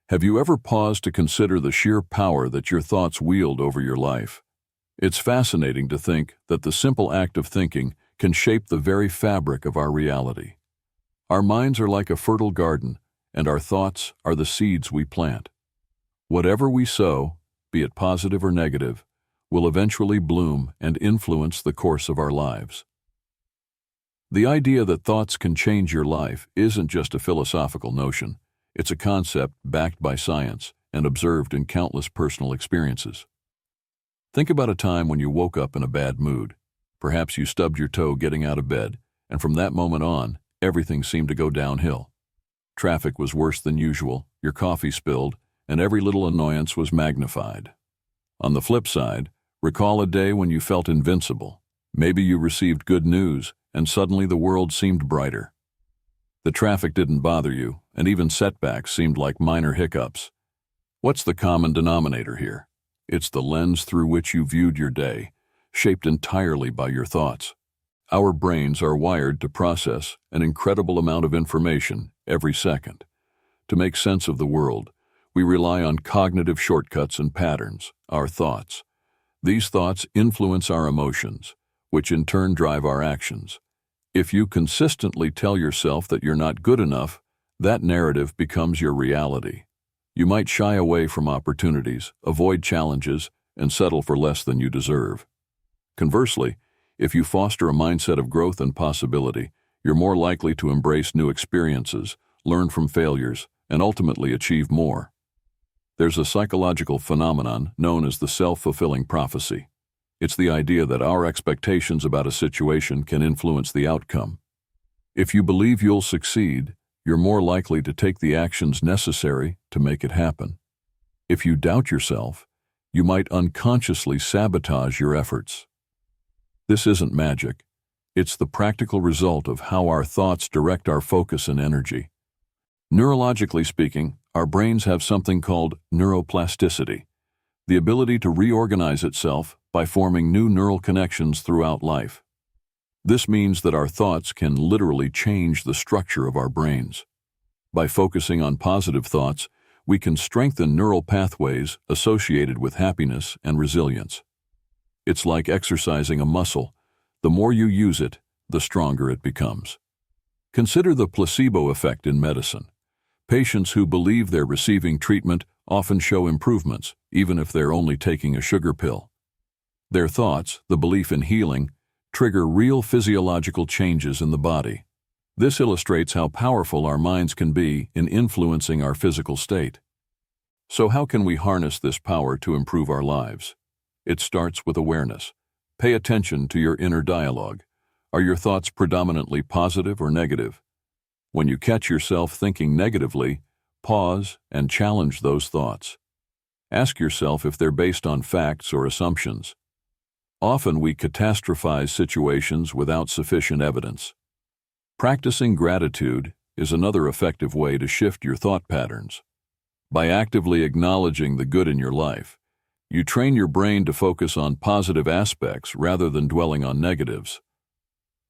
Have you ever paused to consider the sheer power that your thoughts wield over your life? It's fascinating to think that the simple act of thinking can shape the very fabric of our reality. Our minds are like a fertile garden, and our thoughts are the seeds we plant. Whatever we sow, be it positive or negative, will eventually bloom and influence the course of our lives. The idea that thoughts can change your life isn't just a philosophical notion. It's a concept backed by science and observed in countless personal experiences. Think about a time when you woke up in a bad mood. Perhaps you stubbed your toe getting out of bed, and from that moment on, everything seemed to go downhill. Traffic was worse than usual, your coffee spilled, and every little annoyance was magnified. On the flip side, recall a day when you felt invincible. Maybe you received good news, and suddenly the world seemed brighter. The traffic didn't bother you, and even setbacks seemed like minor hiccups. What's the common denominator here? It's the lens through which you viewed your day, shaped entirely by your thoughts. Our brains are wired to process an incredible amount of information every second. To make sense of the world, we rely on cognitive shortcuts and patterns, our thoughts. These thoughts influence our emotions, which in turn drive our actions. If you consistently tell yourself that you're not good enough, that narrative becomes your reality. You might shy away from opportunities, avoid challenges, and settle for less than you deserve. Conversely, if you foster a mindset of growth and possibility, you're more likely to embrace new experiences, learn from failures, and ultimately achieve more. There's a psychological phenomenon known as the self-fulfilling prophecy. It's the idea that our expectations about a situation can influence the outcome. If you believe you'll succeed, you're more likely to take the actions necessary to make it happen. If you doubt yourself, you might unconsciously sabotage your efforts. This isn't magic. It's the practical result of how our thoughts direct our focus and energy. Neurologically speaking, our brains have something called neuroplasticity, the ability to reorganize itself by forming new neural connections throughout life. This means that our thoughts can literally change the structure of our brains. By focusing on positive thoughts, we can strengthen neural pathways associated with happiness and resilience. It's like exercising a muscle. The more you use it, the stronger it becomes. Consider the placebo effect in medicine. Patients who believe they're receiving treatment often show improvements, even if they're only taking a sugar pill. Their thoughts, the belief in healing, trigger real physiological changes in the body. This illustrates how powerful our minds can be in influencing our physical state. So how can we harness this power to improve our lives? It starts with awareness. Pay attention to your inner dialogue. Are your thoughts predominantly positive or negative? When you catch yourself thinking negatively, pause and challenge those thoughts. Ask yourself if they're based on facts or assumptions. Often we catastrophize situations without sufficient evidence. Practicing gratitude is another effective way to shift your thought patterns. By actively acknowledging the good in your life, you train your brain to focus on positive aspects rather than dwelling on negatives.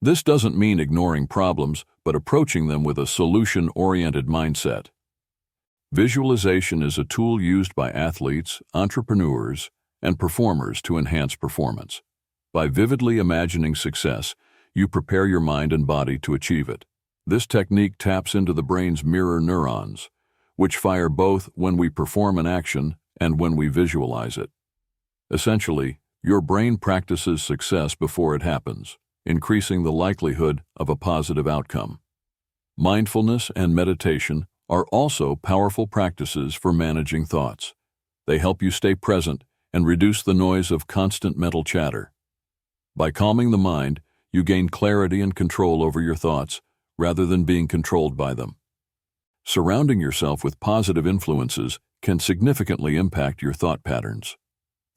This doesn't mean ignoring problems, but approaching them with a solution-oriented mindset. Visualization is a tool used by athletes, entrepreneurs, and performers to enhance performance. By vividly imagining success, you prepare your mind and body to achieve it. This technique taps into the brain's mirror neurons, which fire both when we perform an action and when we visualize it. Essentially, your brain practices success before it happens, increasing the likelihood of a positive outcome. Mindfulness and meditation are also powerful practices for managing thoughts. They help you stay present and reduce the noise of constant mental chatter. By calming the mind, you gain clarity and control over your thoughts rather than being controlled by them. Surrounding yourself with positive influences can significantly impact your thought patterns.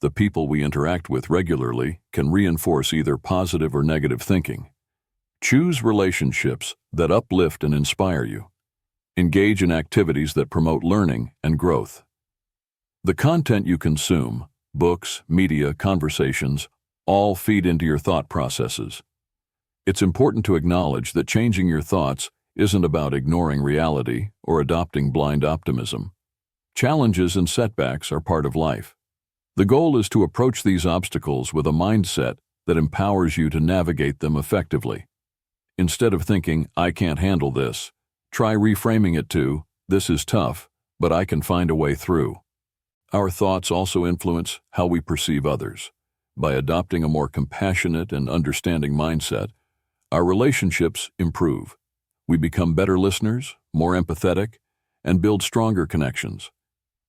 The people we interact with regularly can reinforce either positive or negative thinking. Choose relationships that uplift and inspire you. Engage in activities that promote learning and growth. The content you consume, books, media, conversations, all feed into your thought processes. It's important to acknowledge that changing your thoughts isn't about ignoring reality or adopting blind optimism. Challenges and setbacks are part of life. The goal is to approach these obstacles with a mindset that empowers you to navigate them effectively. Instead of thinking, "I can't handle this," try reframing it to, "This is tough, but I can find a way through." Our thoughts also influence how we perceive others. By adopting a more compassionate and understanding mindset, our relationships improve. We become better listeners, more empathetic, and build stronger connections.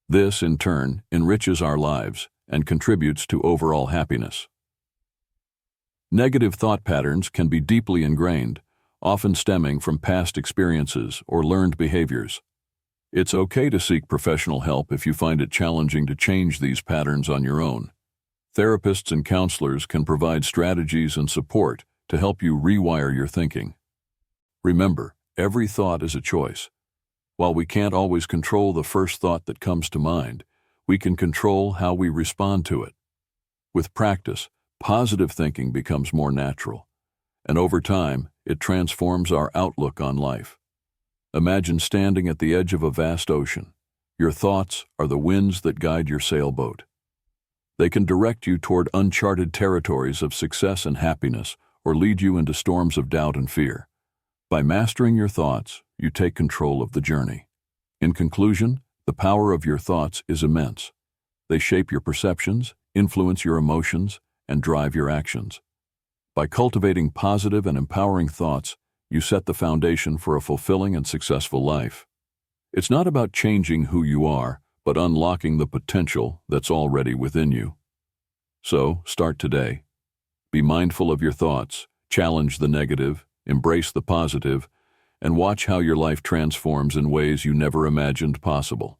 This, in turn, enriches our lives and contributes to overall happiness. Negative thought patterns can be deeply ingrained, often stemming from past experiences or learned behaviors. It's okay to seek professional help if you find it challenging to change these patterns on your own. Therapists and counselors can provide strategies and support to help you rewire your thinking. Remember, every thought is a choice. While we can't always control the first thought that comes to mind, we can control how we respond to it. With practice, positive thinking becomes more natural, and over time, it transforms our outlook on life. Imagine standing at the edge of a vast ocean. Your thoughts are the winds that guide your sailboat. They can direct you toward uncharted territories of success and happiness, or lead you into storms of doubt and fear. By mastering your thoughts, you take control of the journey. In conclusion, the power of your thoughts is immense. They shape your perceptions, influence your emotions, and drive your actions. By cultivating positive and empowering thoughts, you set the foundation for a fulfilling and successful life. It's not about changing who you are, but unlocking the potential that's already within you. So, start today. Be mindful of your thoughts, challenge the negative, embrace the positive, and watch how your life transforms in ways you never imagined possible.